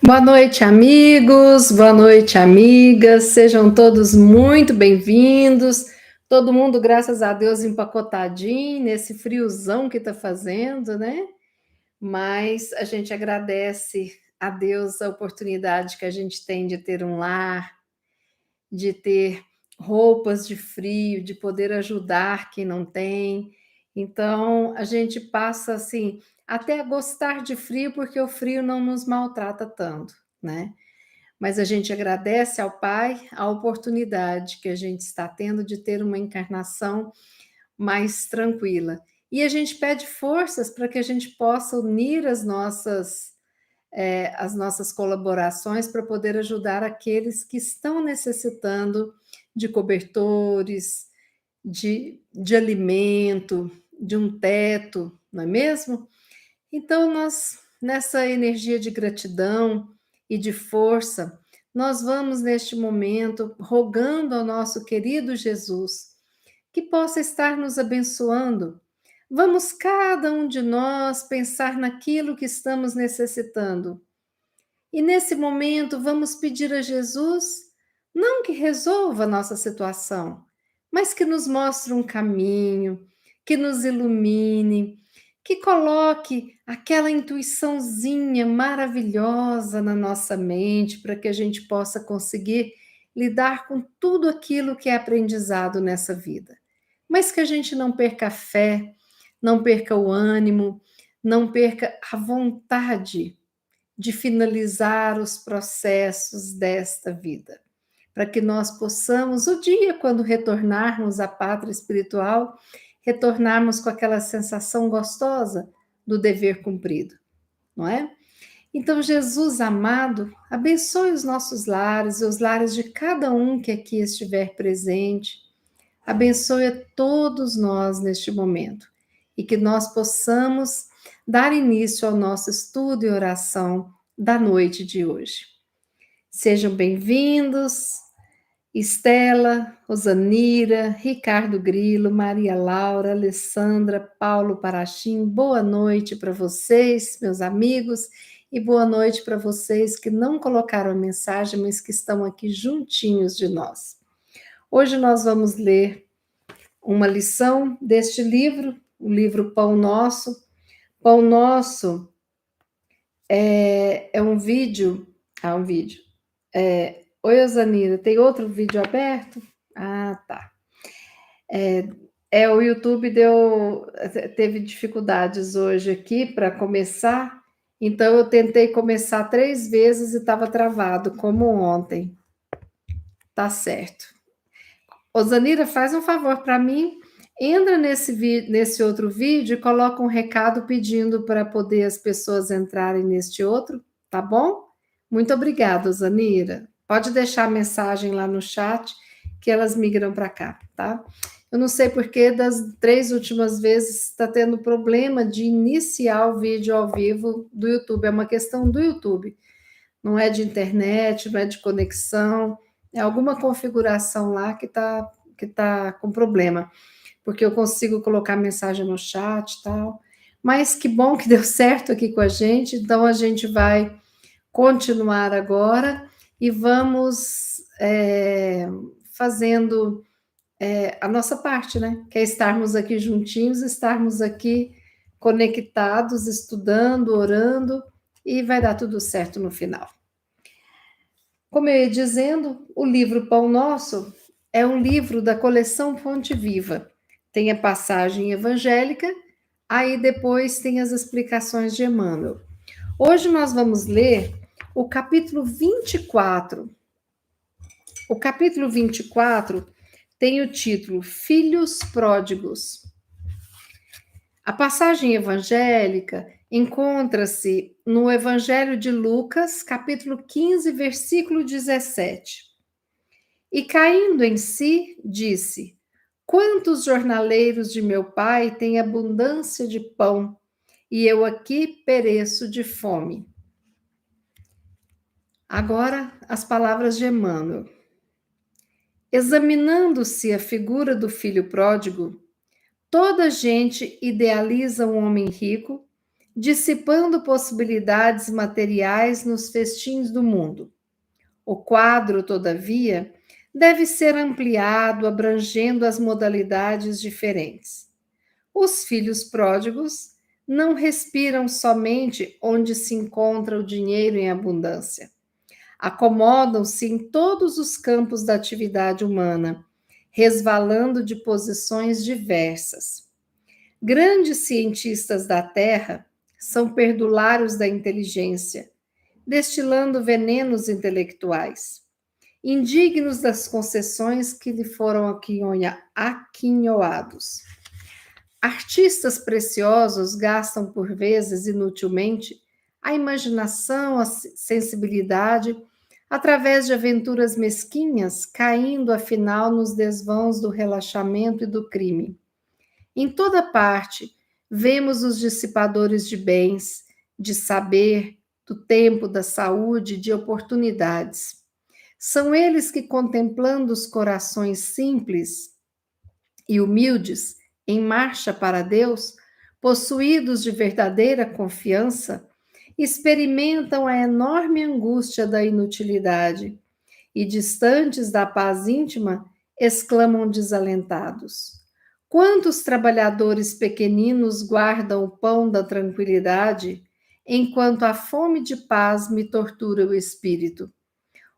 Boa noite, amigos. Boa noite, amigas. Sejam todos muito bem-vindos. Todo mundo, graças a Deus, empacotadinho nesse friozão que está fazendo, né? Mas a gente agradece a Deus a oportunidade que a gente tem de ter um lar, de ter roupas de frio, de poder ajudar quem não tem. Então, a gente passa assim até a gostar de frio, porque o frio não nos maltrata tanto, né? Mas a gente agradece ao Pai a oportunidade que a gente está tendo de ter uma encarnação mais tranquila. E a gente pede forças para que a gente possa unir as nossas colaborações para poder ajudar aqueles que estão necessitando de cobertores, de alimento, de um teto, não é mesmo? Então, nós, nessa energia de gratidão e de força, nós vamos neste momento rogando ao nosso querido Jesus que possa estar nos abençoando. Vamos cada um de nós pensar naquilo que estamos necessitando. E nesse momento, vamos pedir a Jesus, não que resolva a nossa situação, mas que nos mostre um caminho, que nos ilumine, que coloque aquela intuiçãozinha maravilhosa na nossa mente, para que a gente possa conseguir lidar com tudo aquilo que é aprendizado nessa vida. Mas que a gente não perca a fé, não perca o ânimo, não perca a vontade de finalizar os processos desta vida, para que nós possamos, o dia quando retornarmos à pátria espiritual, retornarmos com aquela sensação gostosa do dever cumprido, não é? Então, Jesus amado, abençoe os nossos lares e os lares de cada um que aqui estiver presente. Abençoe a todos nós neste momento e que nós possamos dar início ao nosso estudo e oração da noite de hoje. Sejam bem-vindos, Estela, Rosanira, Ricardo Grilo, Maria Laura, Alessandra, Paulo Parachim, boa noite para vocês, meus amigos, e boa noite para vocês que não colocaram a mensagem, mas que estão aqui juntinhos de nós. Hoje nós vamos ler uma lição deste livro, o livro Pão Nosso. Pão Nosso é um vídeo. Um vídeo. Oi, Osanira, tem outro vídeo aberto? Ah, tá. O YouTube teve dificuldades hoje aqui para começar, então eu tentei começar 3 vezes e estava travado, como ontem. Tá certo. Osanira, faz um favor para mim, entra nesse outro vídeo e coloca um recado pedindo para poder as pessoas entrarem neste outro, tá bom? Muito obrigada, Osanira. Pode deixar a mensagem lá no chat que elas migram para cá, tá? Eu não sei porque das 3 últimas vezes está tendo problema de iniciar o vídeo ao vivo do YouTube. É uma questão do YouTube. Não é de internet, não é de conexão, é alguma configuração lá que tá com problema, porque eu consigo colocar mensagem no chat e tal. Mas que bom que deu certo aqui com a gente, então a gente vai continuar agora e vamos fazendo a nossa parte, né? Que é estarmos aqui juntinhos, estarmos aqui conectados, estudando, orando, e vai dar tudo certo no final. Como eu ia dizendo, o livro Pão Nosso é um livro da coleção Fonte Viva. Tem a passagem evangélica, aí depois tem as explicações de Emmanuel. Hoje nós vamos ler o capítulo 24. O capítulo 24 tem o título Filhos Pródigos. A passagem evangélica encontra-se no Evangelho de Lucas, capítulo 15, versículo 17. E caindo em si, disse: Quantos jornaleiros de meu pai têm abundância de pão, e eu aqui pereço de fome. Agora, as palavras de Emmanuel. Examinando-se a figura do filho pródigo, toda gente idealiza um homem rico, dissipando possibilidades materiais nos festins do mundo. O quadro, todavia, deve ser ampliado, abrangendo as modalidades diferentes. Os filhos pródigos não respiram somente onde se encontra o dinheiro em abundância. Acomodam-se em todos os campos da atividade humana, resvalando de posições diversas. Grandes cientistas da Terra são perdulários da inteligência, destilando venenos intelectuais, indignos das concessões que lhe foram aquinhoados. Artistas preciosos gastam por vezes inutilmente a imaginação, a sensibilidade, através de aventuras mesquinhas, caindo afinal nos desvãos do relaxamento e do crime. Em toda parte, vemos os dissipadores de bens, de saber, do tempo, da saúde, de oportunidades. São eles que, contemplando os corações simples e humildes, em marcha para Deus, possuídos de verdadeira confiança, experimentam a enorme angústia da inutilidade e, distantes da paz íntima, exclamam desalentados: quantos trabalhadores pequeninos guardam o pão da tranquilidade, enquanto a fome de paz me tortura o espírito?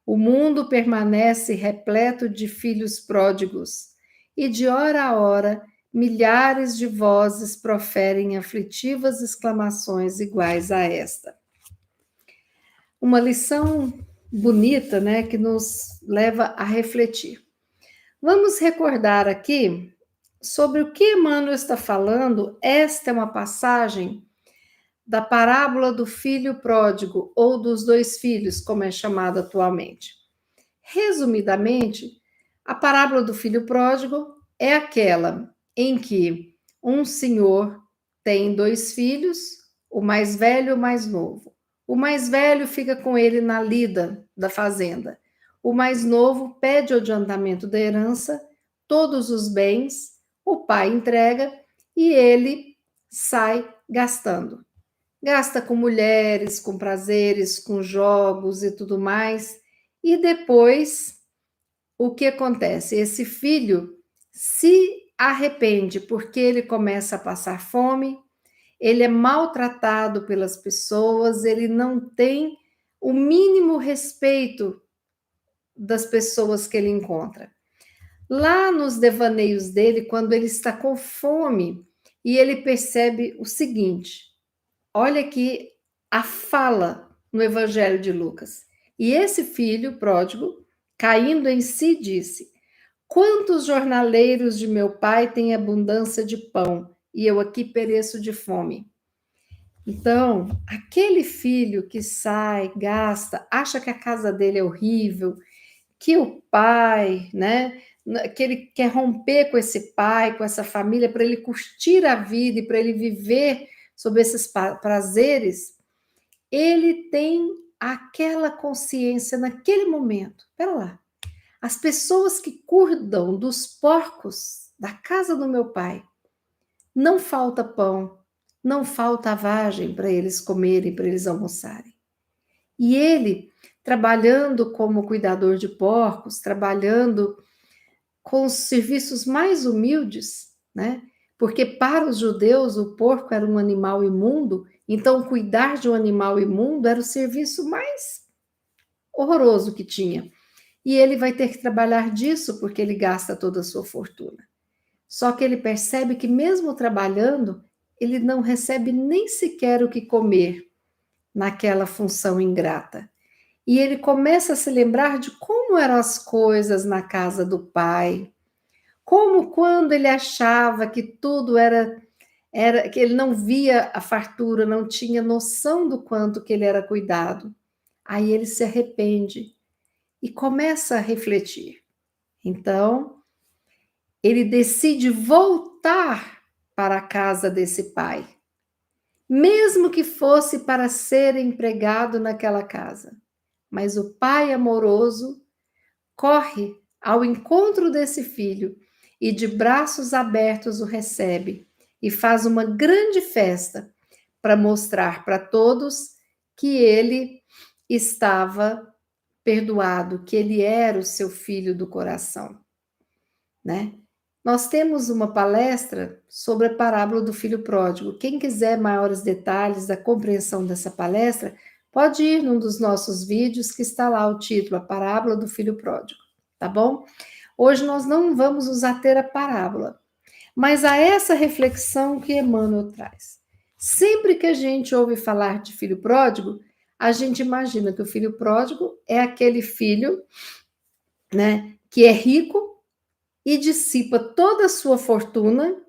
O mundo permanece repleto de filhos pródigos, e de hora a hora milhares de vozes proferem aflitivas exclamações iguais a esta. Uma lição bonita, né, que nos leva a refletir. Vamos recordar aqui sobre o que Emmanuel está falando. Esta é uma passagem da parábola do filho pródigo, ou dos dois filhos, como é chamado atualmente. Resumidamente, a parábola do filho pródigo é aquela em que um senhor tem dois filhos, o mais velho e o mais novo. O mais velho fica com ele na lida da fazenda. O mais novo pede o adiantamento da herança, todos os bens, o pai entrega e ele sai gastando. Gasta com mulheres, com prazeres, com jogos e tudo mais. E depois, o que acontece? Esse filho se arrepende porque ele começa a passar fome, ele é maltratado pelas pessoas, ele não tem o mínimo respeito das pessoas que ele encontra. Lá nos devaneios dele, quando ele está com fome e ele percebe o seguinte: olha aqui a fala no Evangelho de Lucas. E esse filho pródigo, caindo em si, disse: quantos jornaleiros de meu pai têm abundância de pão, e eu aqui pereço de fome? Então, aquele filho que sai, gasta, acha que a casa dele é horrível, que o pai, né, que ele quer romper com esse pai, com essa família, para ele curtir a vida e para ele viver sob esses prazeres, ele tem aquela consciência naquele momento. Espera lá. As pessoas que cuidam dos porcos da casa do meu pai, não falta pão, não falta vagem para eles comerem, para eles almoçarem. E ele, trabalhando como cuidador de porcos, trabalhando com os serviços mais humildes, né? Porque para os judeus o porco era um animal imundo, então cuidar de um animal imundo era o serviço mais horroroso que tinha. E ele vai ter que trabalhar disso porque ele gasta toda a sua fortuna. Só que ele percebe que mesmo trabalhando, ele não recebe nem sequer o que comer naquela função ingrata. E ele começa a se lembrar de como eram as coisas na casa do pai, como quando ele achava que tudo era que ele não via a fartura, não tinha noção do quanto que ele era cuidado. Aí ele se arrepende e começa a refletir. Então, ele decide voltar para a casa desse pai, mesmo que fosse para ser empregado naquela casa. Mas o pai amoroso corre ao encontro desse filho e de braços abertos o recebe e faz uma grande festa para mostrar para todos que ele estava perdoado, que ele era o seu filho do coração, né? Nós temos uma palestra sobre a parábola do filho pródigo. Quem quiser maiores detalhes da compreensão dessa palestra, pode ir num dos nossos vídeos que está lá o título, A Parábola do Filho Pródigo, tá bom? Hoje nós não vamos nos ater à parábola, mas a essa reflexão que Emmanuel traz. Sempre que a gente ouve falar de filho pródigo, a gente imagina que o filho pródigo é aquele filho, né, que é rico e dissipa toda a sua fortuna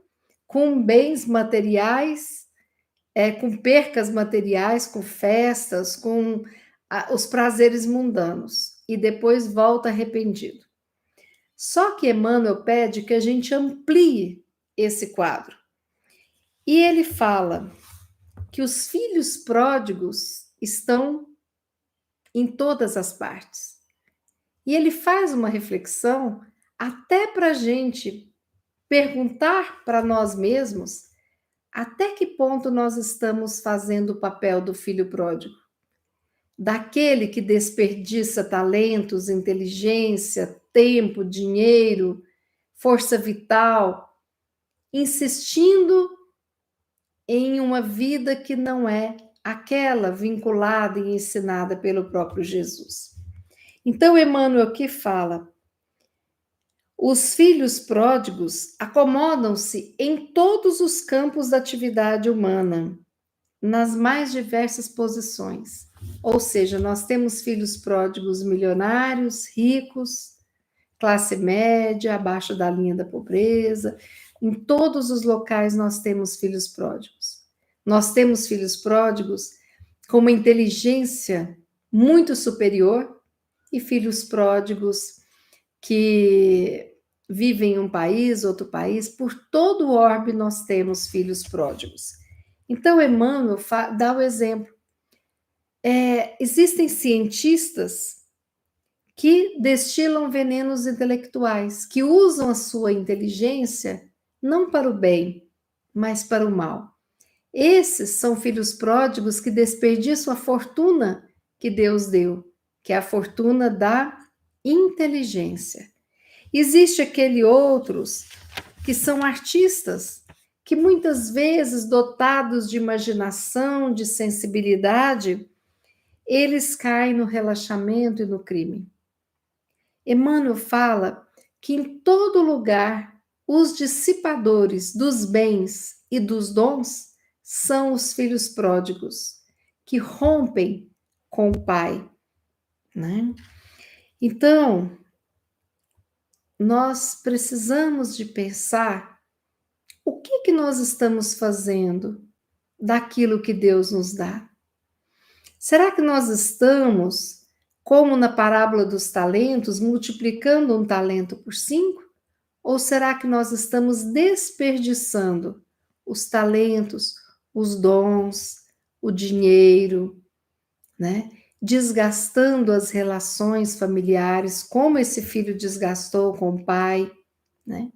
com bens materiais, com percas materiais, com festas, com os prazeres mundanos, e depois volta arrependido. Só que Emmanuel pede que a gente amplie esse quadro. E ele fala que os filhos pródigos estão em todas as partes. E ele faz uma reflexão até para a gente perguntar para nós mesmos até que ponto nós estamos fazendo o papel do filho pródigo, daquele que desperdiça talentos, inteligência, tempo, dinheiro, força vital, insistindo em uma vida que não é aquela vinculada e ensinada pelo próprio Jesus. Então, Emmanuel aqui fala: os filhos pródigos acomodam-se em todos os campos da atividade humana, nas mais diversas posições. Ou seja, nós temos filhos pródigos milionários, ricos, classe média, abaixo da linha da pobreza. Em todos os locais nós temos filhos pródigos. Nós temos filhos pródigos com uma inteligência muito superior e filhos pródigos que vivem em um país, outro país. Por todo o orbe nós temos filhos pródigos. Então, Emmanuel dá o exemplo. Existem cientistas que destilam venenos intelectuais, que usam a sua inteligência não para o bem, mas para o mal. Esses são filhos pródigos que desperdiçam a fortuna que Deus deu, que é a fortuna da inteligência. Existe aqueles outros que são artistas, que muitas vezes, dotados de imaginação, de sensibilidade, eles caem no relaxamento e no crime. Emmanuel fala que em todo lugar os dissipadores dos bens e dos dons são os filhos pródigos, que rompem com o pai, né? Então, nós precisamos de pensar o que nós estamos fazendo daquilo que Deus nos dá. Será que nós estamos, como na parábola dos talentos, multiplicando um talento por 5? Ou será que nós estamos desperdiçando os talentos, os dons, o dinheiro, né? Desgastando as relações familiares, como esse filho desgastou com o pai, né?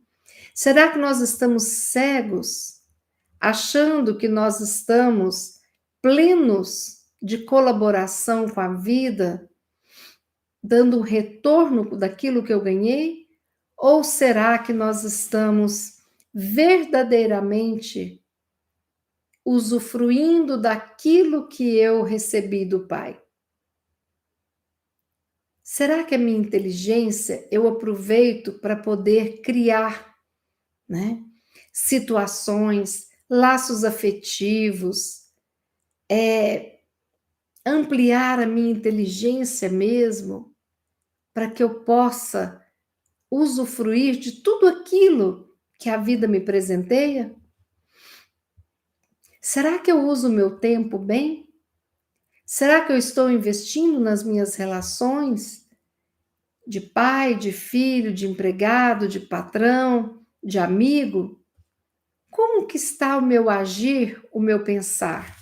Será que nós estamos cegos, achando que nós estamos plenos de colaboração com a vida, dando um retorno daquilo que eu ganhei? Ou será que nós estamos verdadeiramente usufruindo daquilo que eu recebi do Pai? Será que a minha inteligência eu aproveito para poder criar, né, situações, laços afetivos, ampliar a minha inteligência mesmo, para que eu possa usufruir de tudo aquilo que a vida me presenteia? Será que eu uso o meu tempo bem? Será que eu estou investindo nas minhas relações de pai, de filho, de empregado, de patrão, de amigo? Como que está o meu agir, o meu pensar?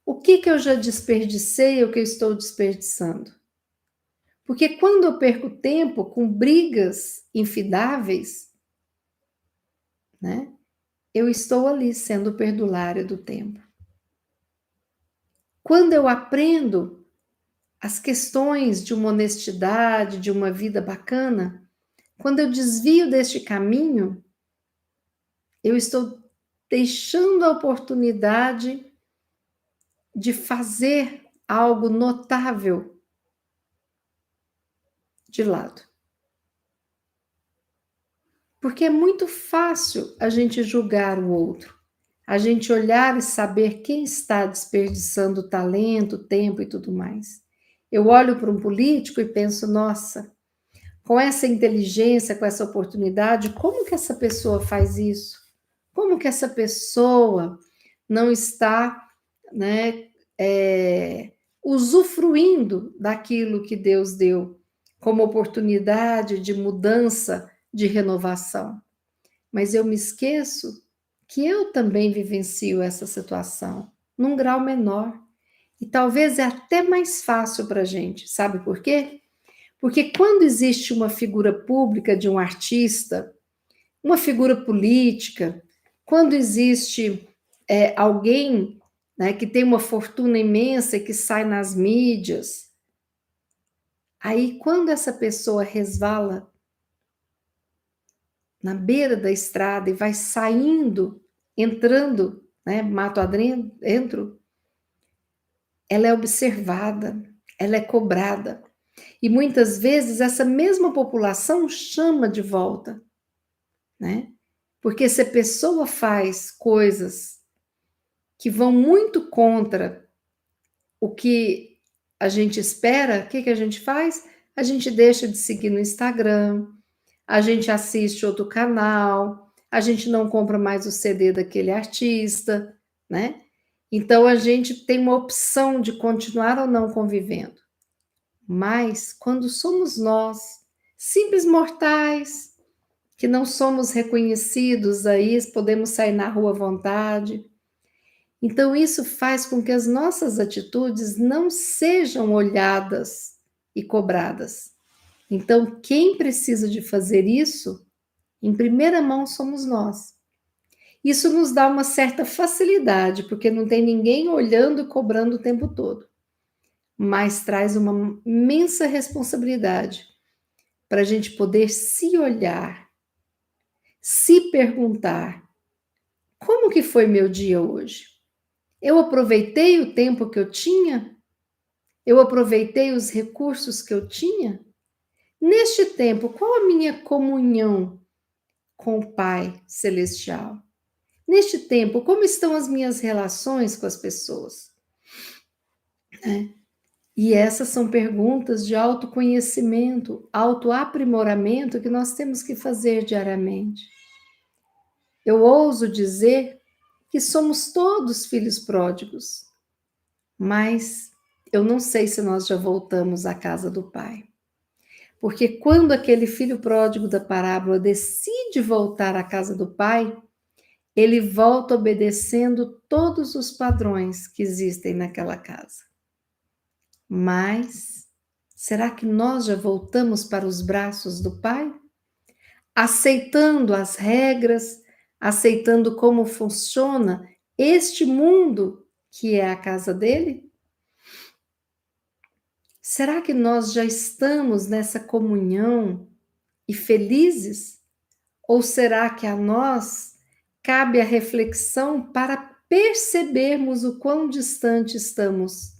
O que eu já desperdicei, o que eu estou desperdiçando? Porque quando eu perco tempo com brigas infidáveis, né? eu estou ali sendo perdulária do tempo. Quando eu aprendo as questões de uma honestidade, de uma vida bacana, quando eu desvio deste caminho, eu estou deixando a oportunidade de fazer algo notável de lado. Porque é muito fácil a gente julgar o outro, a gente olhar e saber quem está desperdiçando talento, tempo e tudo mais. Eu olho para um político e penso, nossa, com essa inteligência, com essa oportunidade, como que essa pessoa faz isso? Como que essa pessoa não está, né, usufruindo daquilo que Deus deu como oportunidade de mudança, de renovação? Mas eu me esqueço que eu também vivencio essa situação num grau menor. E talvez é até mais fácil para a gente, sabe por quê? Porque quando existe uma figura pública de um artista, uma figura política, quando existe alguém, né, que tem uma fortuna imensa e que sai nas mídias, aí quando essa pessoa resvala na beira da estrada e vai saindo, entrando, né, mato adentro, ela é observada, ela é cobrada. E muitas vezes essa mesma população chama de volta, né? Porque se a pessoa faz coisas que vão muito contra o que a gente espera, o que a gente faz? A gente deixa de seguir no Instagram, a gente assiste outro canal, a gente não compra mais o CD daquele artista, né? Então a gente tem uma opção de continuar ou não convivendo. Mas quando somos nós, simples mortais, que não somos reconhecidos aí, podemos sair na rua à vontade. Então, isso faz com que as nossas atitudes não sejam olhadas e cobradas. Então, quem precisa de fazer isso, em primeira mão, somos nós. Isso nos dá uma certa facilidade, porque não tem ninguém olhando e cobrando o tempo todo. Mas traz uma imensa responsabilidade para a gente poder se olhar, se perguntar: como que foi meu dia hoje? Eu aproveitei o tempo que eu tinha? Eu aproveitei os recursos que eu tinha? Neste tempo, qual a minha comunhão com o Pai Celestial? Neste tempo, como estão as minhas relações com as pessoas? E essas são perguntas de autoconhecimento, autoaprimoramento que nós temos que fazer diariamente. Eu ouso dizer que somos todos filhos pródigos, mas eu não sei se nós já voltamos à casa do Pai. Porque quando aquele filho pródigo da parábola decide voltar à casa do Pai, ele volta obedecendo todos os padrões que existem naquela casa. Mas será que nós já voltamos para os braços do Pai? Aceitando as regras, aceitando como funciona este mundo que é a casa dele? Será que nós já estamos nessa comunhão e felizes? Ou será que a nós cabe a reflexão para percebermos o quão distante estamos,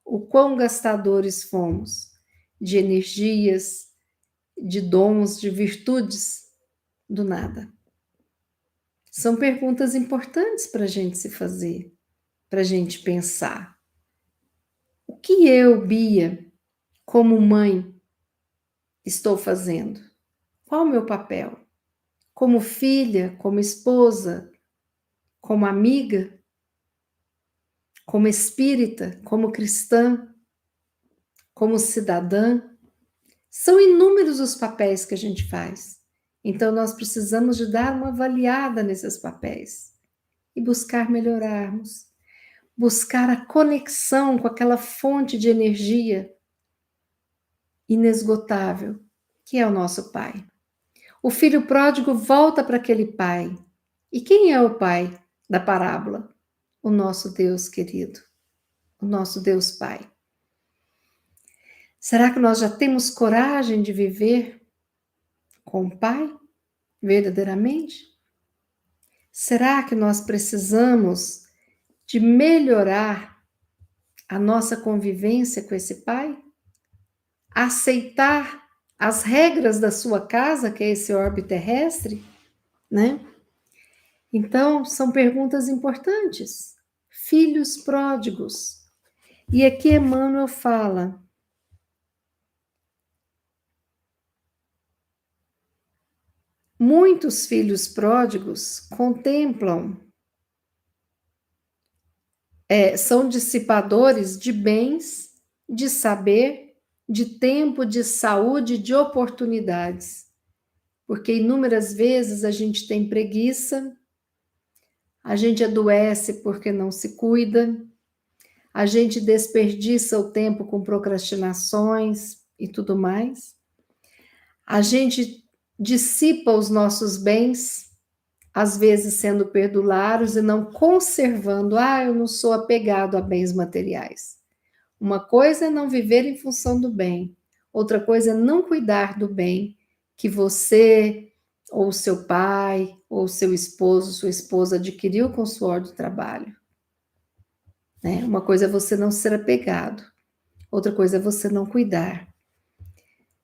o quão gastadores fomos de energias, de dons, de virtudes do nada? São perguntas importantes para a gente se fazer, para a gente pensar. O que eu, Bia, como mãe, estou fazendo? Qual o meu papel? Como filha, como esposa, como amiga, como espírita, como cristã, como cidadã? São inúmeros os papéis que a gente faz. Então, nós precisamos de dar uma avaliada nesses papéis e buscar melhorarmos, buscar a conexão com aquela fonte de energia inesgotável, que é o nosso Pai. O filho pródigo volta para aquele pai E quem é o pai da parábola? O nosso Deus querido, o nosso Deus Pai. Será que nós já temos coragem de viver com o Pai, verdadeiramente? Será que nós precisamos de melhorar a nossa convivência com esse Pai? Aceitar as regras da sua casa, que é esse orbe terrestre, né? Então, são perguntas importantes. Filhos pródigos. E aqui Emmanuel fala: muitos filhos pródigos contemplam, são dissipadores de bens, de saber, de tempo, de saúde, de oportunidades. Porque inúmeras vezes a gente tem preguiça, a gente adoece porque não se cuida, a gente desperdiça o tempo com procrastinações e tudo mais. A gente dissipa os nossos bens, às vezes sendo perdulários e não conservando. Eu não sou apegado a bens materiais. Uma coisa é não viver em função do bem, outra coisa é não cuidar do bem que você, ou seu pai, ou seu esposo, sua esposa adquiriu com o suor do trabalho. Né? Uma coisa é você não ser apegado, outra coisa é você não cuidar.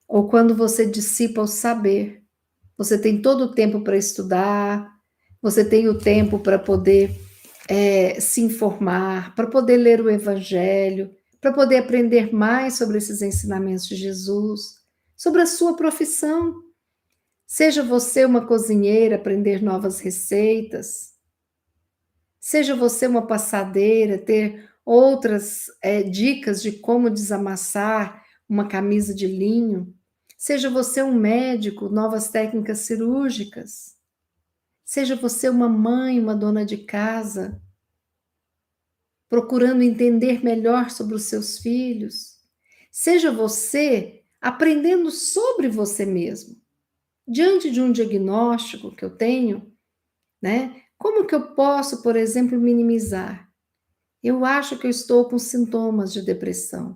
Ou quando você dissipa o saber, você tem todo o tempo para estudar, você tem o tempo para poder se informar, para poder ler o Evangelho, para poder aprender mais sobre esses ensinamentos de Jesus, sobre a sua profissão. Seja você uma cozinheira, aprender novas receitas, seja você uma passadeira, ter outras dicas de como desamassar uma camisa de linho, seja você um médico, novas técnicas cirúrgicas, seja você uma mãe, uma dona de casa, procurando entender melhor sobre os seus filhos. Seja você aprendendo sobre você mesmo. Diante de um diagnóstico que eu tenho, né? Como que eu posso, por exemplo, minimizar? Eu acho que eu estou com sintomas de depressão.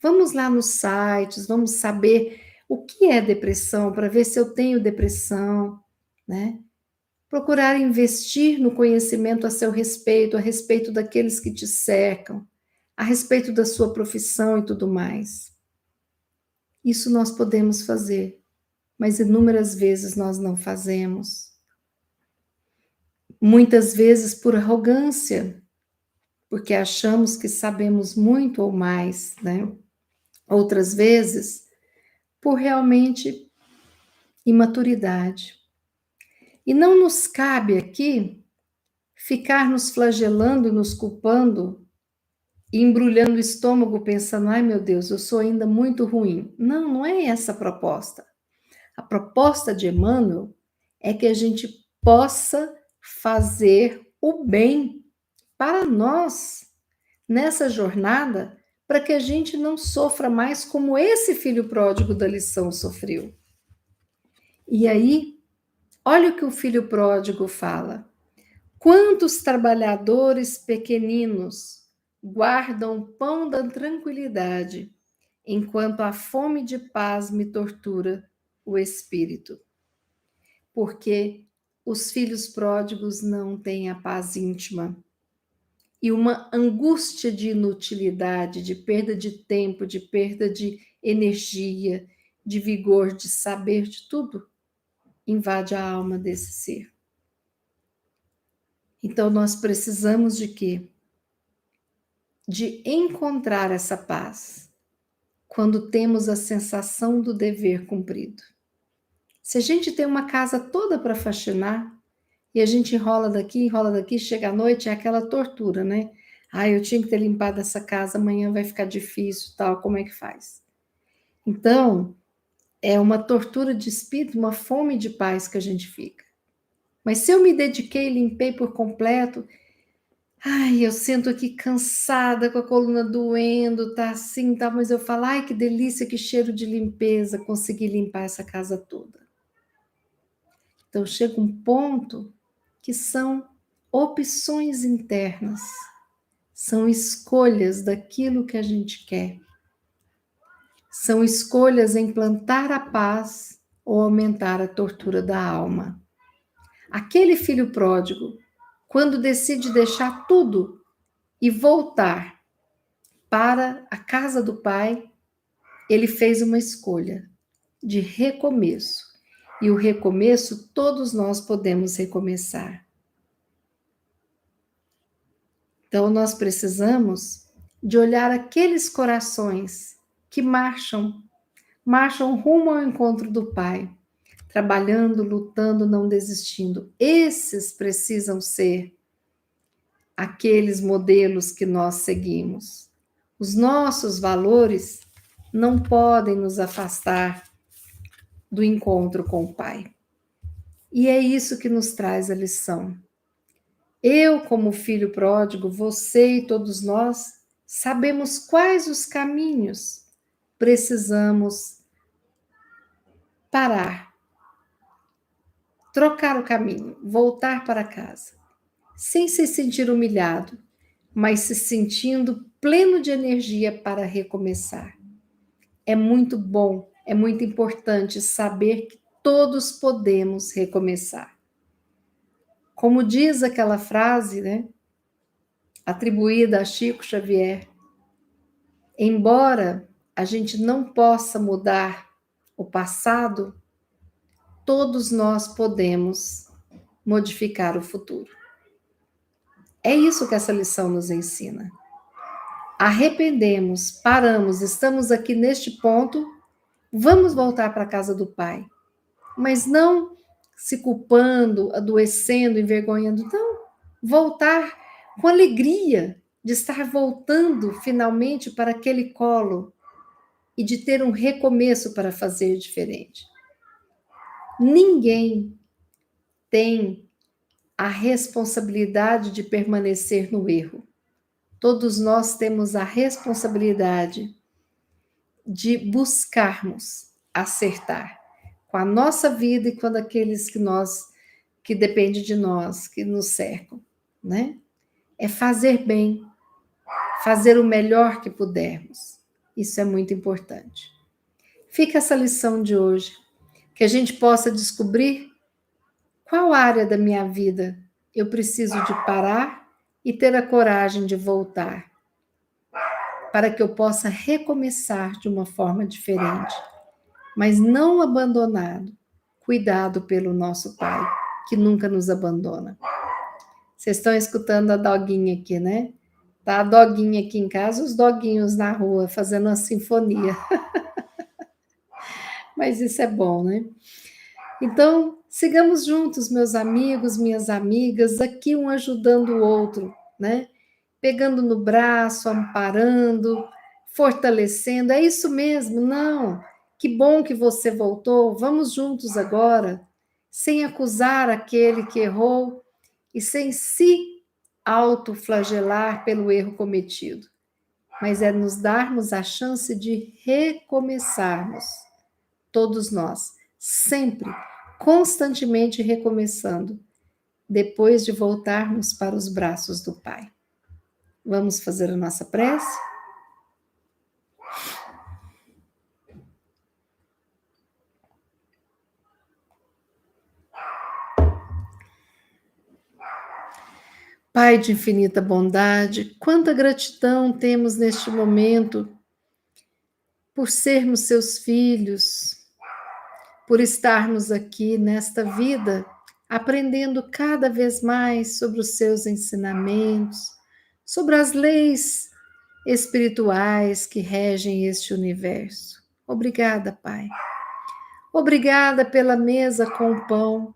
Vamos lá nos sites, vamos saber o que é depressão, para ver se eu tenho depressão, né? Procurar investir no conhecimento a seu respeito, a respeito daqueles que te cercam, a respeito da sua profissão e tudo mais. Isso nós podemos fazer, mas inúmeras vezes nós não fazemos. Muitas vezes por arrogância, porque achamos que sabemos muito ou mais, né? Outras vezes por realmente imaturidade. E não nos cabe aqui ficar nos flagelando, nos culpando, e embrulhando o estômago pensando, ai meu Deus, eu sou ainda muito ruim. Não, não é essa a proposta. A proposta de Emmanuel é que a gente possa fazer o bem para nós nessa jornada, para que a gente não sofra mais como esse filho pródigo da lição sofreu. E aí, olha o que o filho pródigo fala. Quantos trabalhadores pequeninos guardam o pão da tranquilidade, enquanto a fome de paz me tortura o espírito? Porque os filhos pródigos não têm a paz íntima. E uma angústia de inutilidade, de perda de tempo, de perda de energia, de vigor, de saber, de tudo, invade a alma desse ser. Então, nós precisamos de quê? De encontrar essa paz quando temos a sensação do dever cumprido. Se a gente tem uma casa toda para faxinar e a gente enrola daqui, chega à noite, é aquela tortura, né? Eu tinha que ter limpado essa casa, amanhã vai ficar difícil, tal, como é que faz? Então, é uma tortura de espírito, uma fome de paz que a gente fica. Mas se eu me dediquei, limpei por completo, eu sinto aqui cansada, com a coluna doendo, tá assim, tá, mas eu falo, que delícia, que cheiro de limpeza, consegui limpar essa casa toda. Então chega um ponto que são opções internas, são escolhas daquilo que a gente quer, são escolhas em plantar a paz ou aumentar a tortura da alma. Aquele filho pródigo, quando decide deixar tudo e voltar para a casa do pai, ele fez uma escolha de recomeço. E o recomeço, todos nós podemos recomeçar. Então, nós precisamos de olhar aqueles corações que marcham rumo ao encontro do Pai, trabalhando, lutando, não desistindo. Esses precisam ser aqueles modelos que nós seguimos. Os nossos valores não podem nos afastar do encontro com o Pai. E é isso que nos traz a lição. Eu, como filho pródigo, você e todos nós, sabemos quais os caminhos precisamos parar, trocar o caminho, voltar para casa, sem se sentir humilhado, mas se sentindo pleno de energia para recomeçar. É muito bom, é muito importante saber que todos podemos recomeçar. Como diz aquela frase, né, atribuída a Chico Xavier, embora a gente não possa mudar o passado, todos nós podemos modificar o futuro. É isso que essa lição nos ensina. Arrependemos, paramos, estamos aqui neste ponto, vamos voltar para a casa do Pai. Mas não se culpando, adoecendo, envergonhando, não. Voltar com alegria de estar voltando finalmente para aquele colo e de ter um recomeço para fazer diferente. Ninguém tem a responsabilidade de permanecer no erro. Todos nós temos a responsabilidade de buscarmos acertar com a nossa vida e com aqueles que dependem de nós, que nos cercam, né? É fazer bem, fazer o melhor que pudermos. Isso é muito importante. Fica essa lição de hoje, que a gente possa descobrir qual área da minha vida eu preciso de parar e ter a coragem de voltar, para que eu possa recomeçar de uma forma diferente, mas não abandonado, cuidado pelo nosso Pai, que nunca nos abandona. Vocês estão escutando a doguinha aqui, né? Tá a doguinha aqui em casa, os doguinhos na rua fazendo uma sinfonia. Mas isso é bom, né? Então, sigamos juntos, meus amigos, minhas amigas, aqui um ajudando o outro, né? Pegando no braço, amparando, fortalecendo. É isso mesmo, não. Que bom que você voltou. Vamos juntos agora, sem acusar aquele que errou e sem se autoflagelar pelo erro cometido, mas é nos darmos a chance de recomeçarmos, todos nós, sempre, constantemente recomeçando, depois de voltarmos para os braços do Pai. Vamos fazer a nossa prece? Pai de infinita bondade, quanta gratidão temos neste momento por sermos seus filhos, por estarmos aqui nesta vida, aprendendo cada vez mais sobre os seus ensinamentos, sobre as leis espirituais que regem este universo. Obrigada, Pai. Obrigada pela mesa com o pão.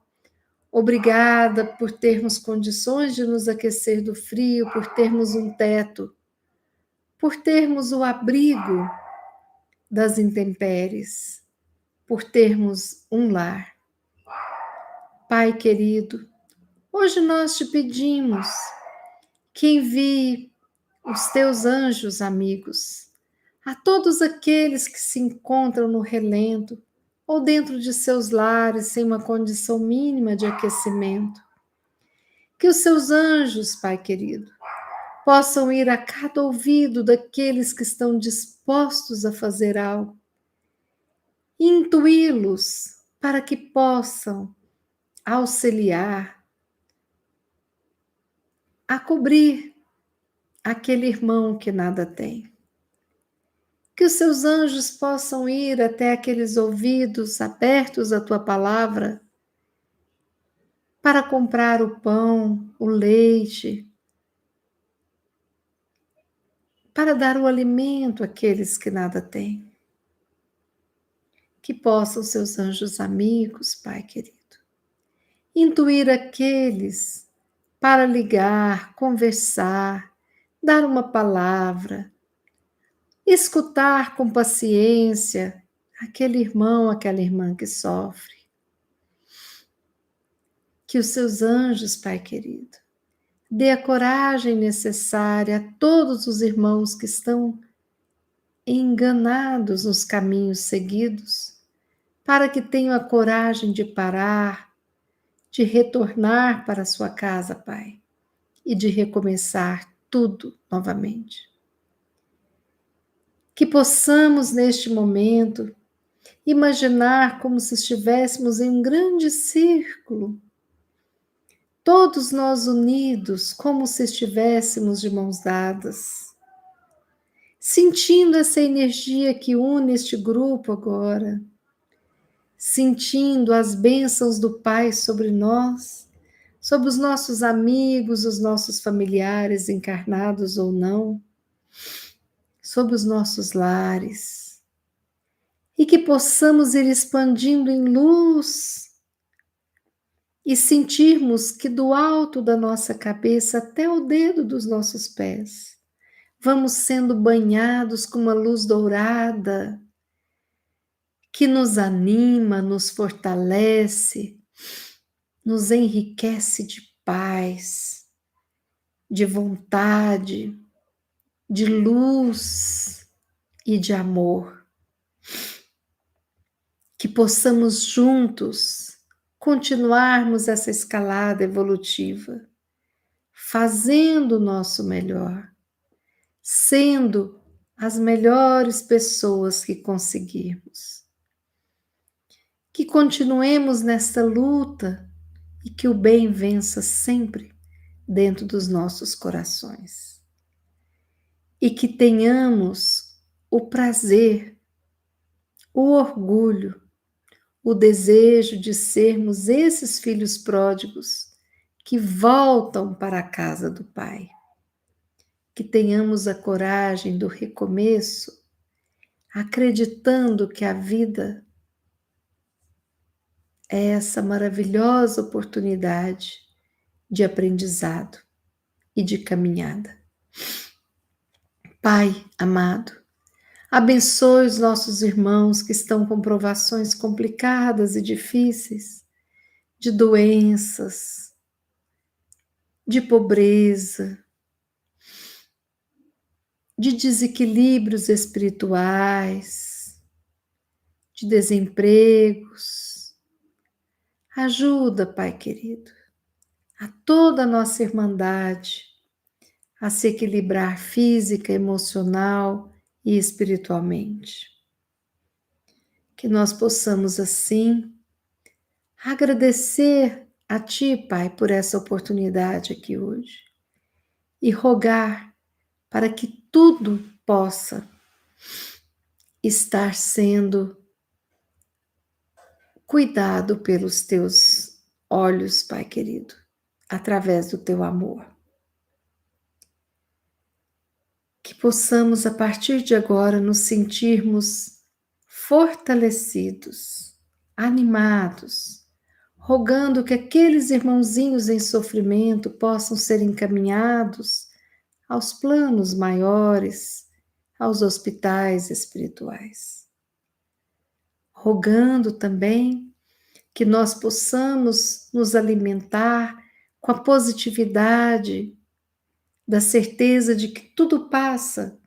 Obrigada por termos condições de nos aquecer do frio, por termos um teto, por termos o abrigo das intempéries, por termos um lar. Pai querido, hoje nós te pedimos que envie os teus anjos amigos a todos aqueles que se encontram no relento ou dentro de seus lares sem uma condição mínima de aquecimento. Que os seus anjos, Pai querido, possam ir a cada ouvido daqueles que estão dispostos a fazer algo, intuí-los para que possam auxiliar a cobrir aquele irmão que nada tem. Que os seus anjos possam ir até aqueles ouvidos abertos à tua palavra para comprar o pão, o leite, para dar o alimento àqueles que nada têm. Que possam seus anjos amigos, Pai querido, intuir aqueles para ligar, conversar, dar uma palavra, escutar com paciência aquele irmão, aquela irmã que sofre. Que os seus anjos, Pai querido, dê a coragem necessária a todos os irmãos que estão enganados nos caminhos seguidos, para que tenham a coragem de parar, de retornar para a sua casa, Pai, e de recomeçar tudo novamente. Que possamos, neste momento, imaginar como se estivéssemos em um grande círculo, todos nós unidos, como se estivéssemos de mãos dadas, sentindo essa energia que une este grupo agora, sentindo as bênçãos do Pai sobre nós, sobre os nossos amigos, os nossos familiares, encarnados ou não, sobre os nossos lares, e que possamos ir expandindo em luz e sentirmos que do alto da nossa cabeça até o dedo dos nossos pés, vamos sendo banhados com uma luz dourada que nos anima, nos fortalece, nos enriquece de paz, de vontade, de luz e de amor. Que possamos juntos continuarmos essa escalada evolutiva, fazendo o nosso melhor, sendo as melhores pessoas que conseguirmos. Que continuemos nesta luta e que o bem vença sempre dentro dos nossos corações. E que tenhamos o prazer, o orgulho, o desejo de sermos esses filhos pródigos que voltam para a casa do Pai. Que tenhamos a coragem do recomeço, acreditando que a vida é essa maravilhosa oportunidade de aprendizado e de caminhada. Pai amado, abençoe os nossos irmãos que estão com provações complicadas e difíceis, de doenças, de pobreza, de desequilíbrios espirituais, de desempregos. Ajuda, Pai querido, a toda a nossa irmandade a se equilibrar física, emocional e espiritualmente. Que nós possamos, assim, agradecer a Ti, Pai, por essa oportunidade aqui hoje e rogar para que tudo possa estar sendo cuidado pelos Teus olhos, Pai querido, através do Teu amor. Que possamos, a partir de agora, nos sentirmos fortalecidos, animados, rogando que aqueles irmãozinhos em sofrimento possam ser encaminhados aos planos maiores, aos hospitais espirituais. Rogando também que nós possamos nos alimentar com a positividade da certeza de que tudo passa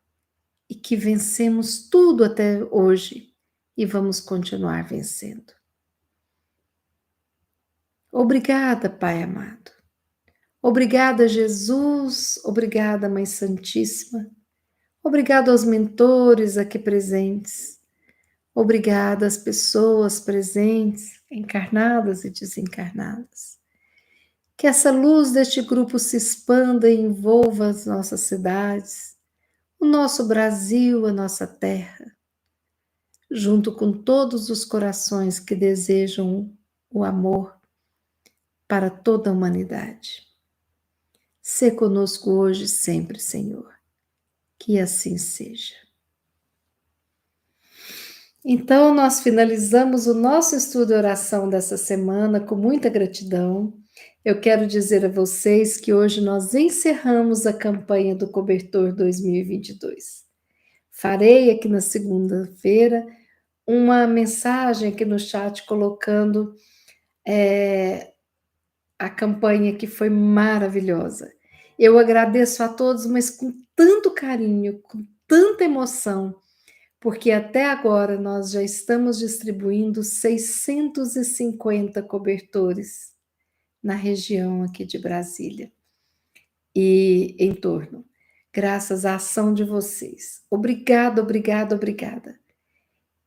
e que vencemos tudo até hoje e vamos continuar vencendo. Obrigada, Pai amado. Obrigada, Jesus. Obrigada, Mãe Santíssima. Obrigada aos mentores aqui presentes. Obrigada às pessoas presentes, encarnadas e desencarnadas. Que essa luz deste grupo se expanda e envolva as nossas cidades, o nosso Brasil, a nossa terra, junto com todos os corações que desejam o amor para toda a humanidade. Sê conosco hoje e sempre, Senhor. Que assim seja. Então, nós finalizamos o nosso estudo de oração dessa semana com muita gratidão. Eu quero dizer a vocês que hoje nós encerramos a campanha do Cobertor 2022. Farei aqui na segunda-feira uma mensagem aqui no chat colocando a campanha que foi maravilhosa. Eu agradeço a todos, mas com tanto carinho, com tanta emoção, porque até agora nós já estamos distribuindo 650 cobertores na região aqui de Brasília e em torno, graças à ação de vocês. Obrigada, obrigada, obrigada.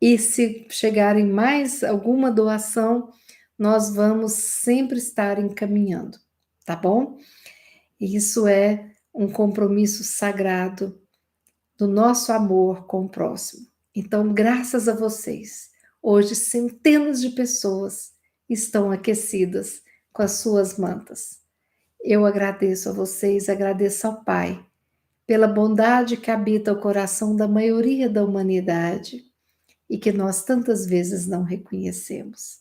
E se chegarem mais alguma doação, nós vamos sempre estar encaminhando, tá bom? Isso é um compromisso sagrado do nosso amor com o próximo. Então, graças a vocês, hoje centenas de pessoas estão aquecidas com as suas mantas. Eu agradeço a vocês, agradeço ao Pai, pela bondade que habita o coração da maioria da humanidade e que nós tantas vezes não reconhecemos.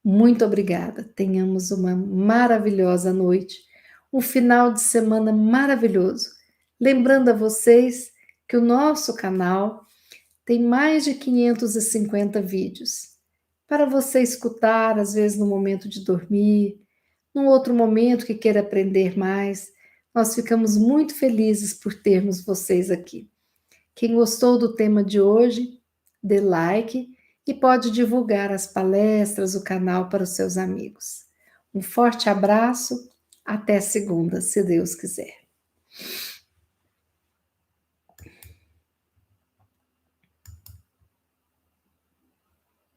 Muito obrigada, tenhamos uma maravilhosa noite, um final de semana maravilhoso. Lembrando a vocês que o nosso canal tem mais de 550 vídeos para você escutar, às vezes no momento de dormir, num outro momento que queira aprender mais. Nós ficamos muito felizes por termos vocês aqui. Quem gostou do tema de hoje, dê like e pode divulgar as palestras, o canal para os seus amigos. Um forte abraço, até segunda, se Deus quiser.